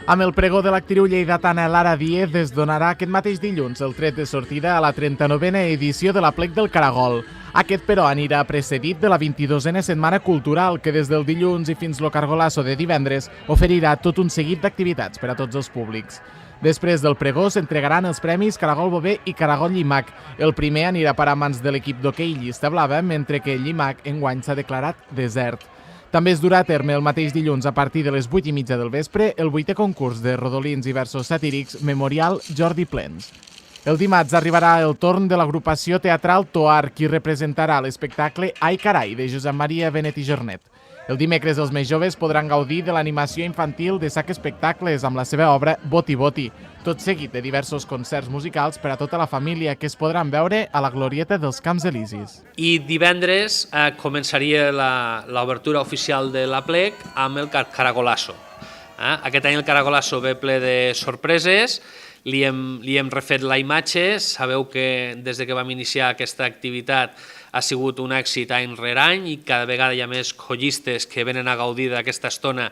Amb el pregó de l'actriu lleidatana Lara Díez es donarà aquest mateix dilluns el tret de sortida a la 39a edició de l'Aplec del Caragol. Aquest, però, anirà precedit de la 22a Setmana Cultural, que des del dilluns i fins lo Cargolasso de divendres oferirà tot un seguit d'activitats per a tots els públics. Després del pregó s'entregaran els premis Caragol Bové i Caragol Llimac. El primer anirà per a mans de l'equip d'hoquei Llista Blava, mentre que el Llimac enguany s'ha declarat desert. També es durà a terme el mateix dilluns a partir de les 8:30 del vespre el 8è concurs de rodolins i versos satírics Memorial Jordi Plens. El dimarts arribarà el torn de l'agrupació teatral Toar, qui representarà l'espectacle Ai Carai, de Josep Maria Benet i Jornet. El dimecres els més joves podran gaudir de l'animació infantil de Sac Espectacles amb la seva obra Boti Boti, tot seguit de diversos concerts musicals per a tota la família que es podran veure a la Glorieta dels Camps Elisis. I divendres començaria l'obertura oficial de l'Aplec amb el Caragolasso. Aquest any el Caragolasso ve ple de sorpreses, li hem refet la imatge, sabeu que des que vam iniciar aquesta activitat ha sigut un èxit any rere any i cada vegada hi ha més collistes que venen a gaudir d'aquesta estona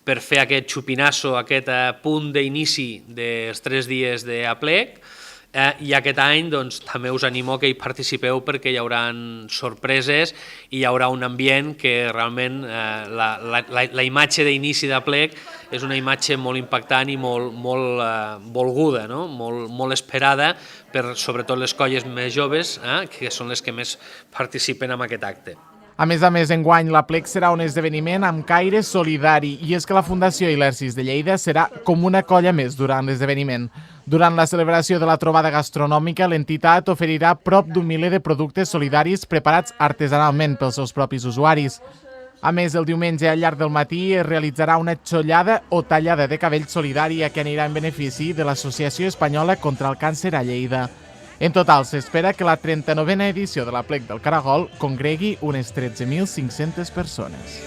per fer aquest xupinasso, aquest punt d'inici dels 3 dies d'Aplec. I aquest any també us animo que hi participeu perquè hi haurà sorpreses i hi haurà un ambient que realment la imatge d'inici d'Aplec és una imatge molt impactant i molt volguda, molt esperada per sobretot les colles més joves, que són les que més participen en aquest acte. A més, enguany l'Aplec serà un esdeveniment amb caire solidari i és que la Fundació Ilersis de Lleida serà com una colla més durant l'esdeveniment. Durant la celebració de la trobada gastronòmica, l'entitat oferirà prop d'un miler de productes solidaris preparats artesanalment pels seus propis usuaris. A més, el diumenge al llarg del matí es realitzarà una xollada o tallada de cabell solidària que anirà en benefici de l'Associació Espanyola contra el Càncer a Lleida. En total, s'espera que la 39a edició de l'Aplec del Caragol congregui unes 13.500 persones.